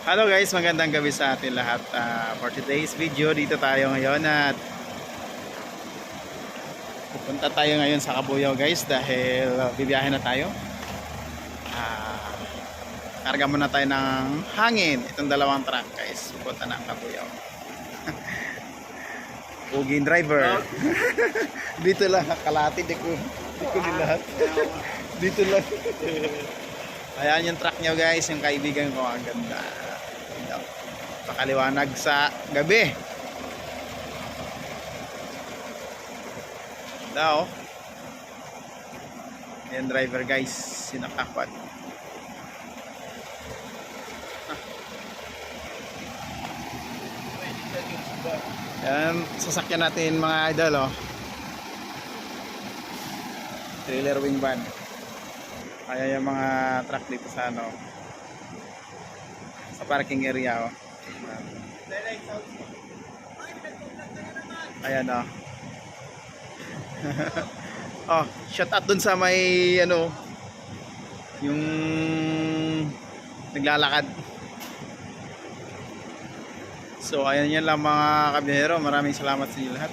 Hello guys, magandang gabi sa atin lahat. For today's video, dito tayo ngayon at pupunta tayo ngayon sa Cabuyao guys dahil bibiyahe na tayo. Karga muna tayo ng hangin. Itong dalawang truck guys, pupunta na ang Cabuyao. Ugin driver. Dito lang, kalati, di ko lahat. Dito lang. Ayan yung truck nyo guys, yung kaibigan ko, ang ganda. Pakaliwanag sa gabi. Daw. Ayan driver guys, sinakapat. Ayan, sasakyan natin mga idol, oh. Trailer wing van. Kaya yung mga truck dito sa ano, sa parking area, oh. Ayan, oh. Oh, shout out dun sa may ano, yung naglalakad. So ayan yan lang mga kabiyero, maraming salamat sa inyo lahat.